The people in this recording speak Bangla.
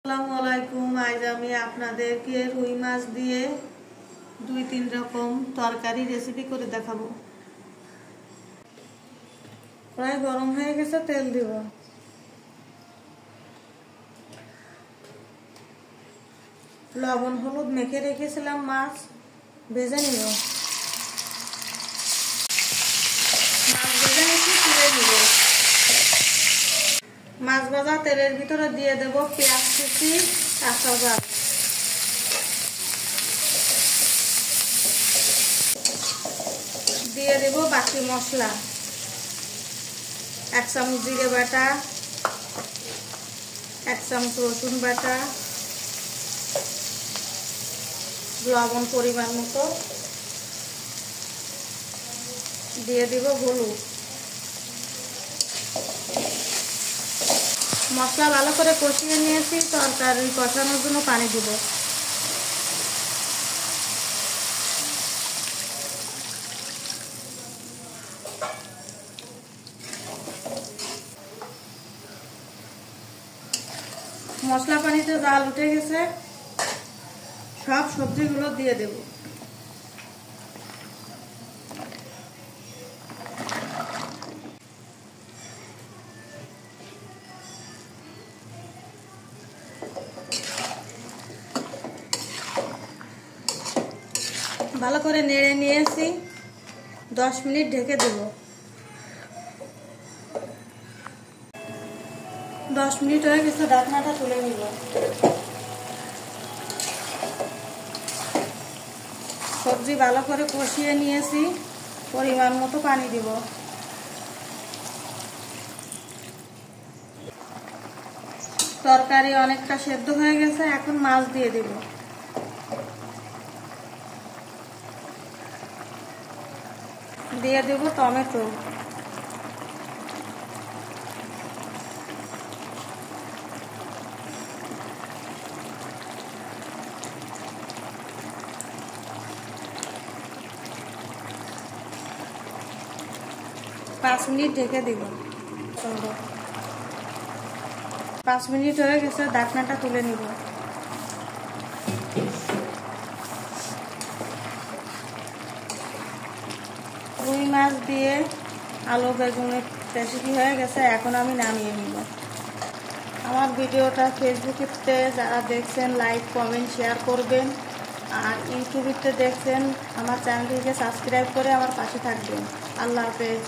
আসসালামু আলাইকুম। আজ আমি আপনাদেরকে রুই মাছ দিয়ে 2-3 রকম তরকারি রেসিপি করে দেখাবো। প্রায় গরম হয়ে গেছে, তেল দিব। লবণ হলুদ মেখে রেখেছিলাম, মাছ ভেজে নিব। মাছ ভেজে নিচ্ছি, তুলে নিব। মাছ ভাজা তেলের ভিতরে দিয়ে দেব পেঁয়াজ কুচি, কাঁচা ঝাল, দিয়ে দেব বাকি মশলা। 1 চামচ জিরে বাটা, 1 চামচ রসুন বাটা, লবণ পরিমাণ মতো, দিয়ে দেব হলুদ। মশলা ভালো করে কষিয়ে নিয়েছি, তরকারি কষানোর জন্য পানি দিব। মশলা পানিতে জাল উঠে গেছে, সব সবজিগুলো দিয়ে দেব। ভালো করে নেড়ে নিয়েছি, 10 মিনিট ঢেকে দেব। 10 মিনিট হয়ে গেছে, ঢাকনাটা তুলে নিব। সবজি ভালো করে কষিয়ে নিয়েছি, পরিমাণ মতো পানি দিব। তরকারি অনেকটা সেদ্ধ হয়ে গেছে, এখন মাছ দিয়ে দিব। দিয়ে দেব টমেটো, পাঁচ মিনিট ঢেকে দিব। 5 মিনিট হয়ে গেছে, ঢাকনাটা তুলে নিব। রুই মাছ দিয়ে আলু বেগুনের রেসিপি হয়ে গেছে, এখন আমি নামিয়ে নিব। আমার ভিডিওটা ফেসবুকেতে যারা দেখছেন লাইক কমেন্ট শেয়ার করবেন, আর ইউটিউবেতে দেখছেন আমার চ্যানেলটিকে সাবস্ক্রাইব করে আমার পাশে থাকবেন। আল্লাহ হাফেজ।